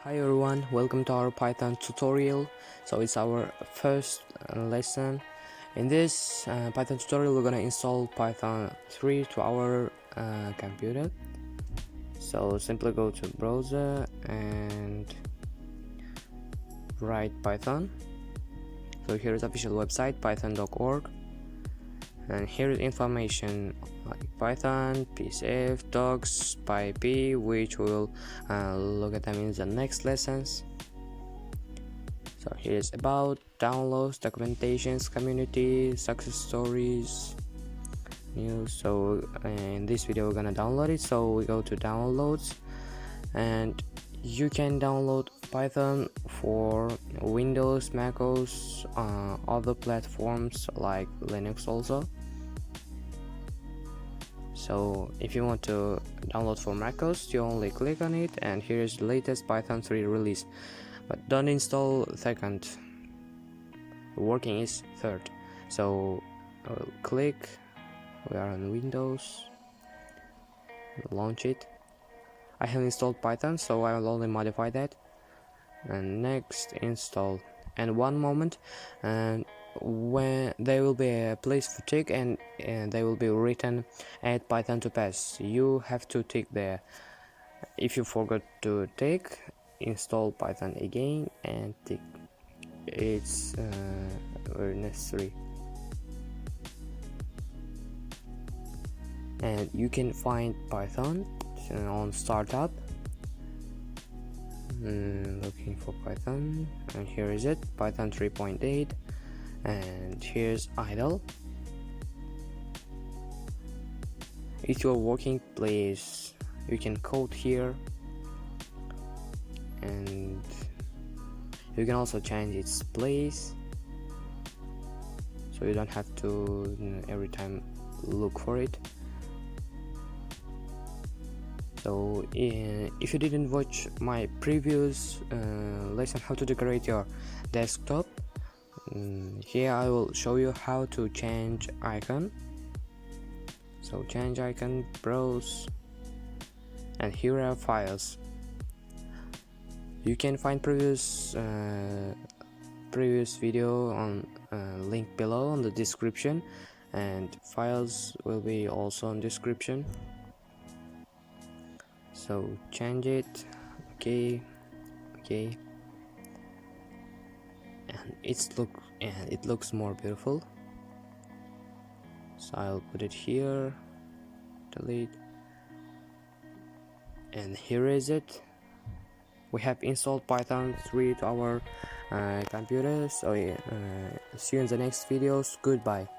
Hi everyone, welcome to our Python tutorial. So it's our first lesson. In this Python tutorial we're gonna install Python 3 to our computer. So simply go to browser and write Python. So here is official website python.org, and here is information like Python, PCF, docs, PyP, which we'll look at them in the next lessons. So here is about, downloads, documentations, community, success stories, news. So in this video we're gonna download it. So we go to downloads, and you can download Python for Windows, MacOS, other platforms like Linux also. So if you want to download for macOS, you only click on it, and here is the latest Python 3 release. But don't install second, working is third. So I'll click, we are on Windows, launch it. I have installed Python, so I will only modify that, and next, install. And one moment, and when there will be a place for tick, and they will be written add Python to pass. You have to tick there. If you forgot to tick, install Python again and tick. It's very necessary. And you can find Python on startup, looking for Python, and here is it, Python 3.8, and here's idle. If you're working place, you can code here, and you can also change its place, so you don't have to every time look for it. So if you didn't watch my previous lesson how to decorate your desktop, here I will show you how to change icon. So change icon, browse, and here are files. You can find previous video on link below on the description, and files will be also on description. So change it, okay, and it looks more beautiful. So I'll put it here, delete, and here is it. We have installed Python 3 to our computer. So see you in the next videos. Goodbye.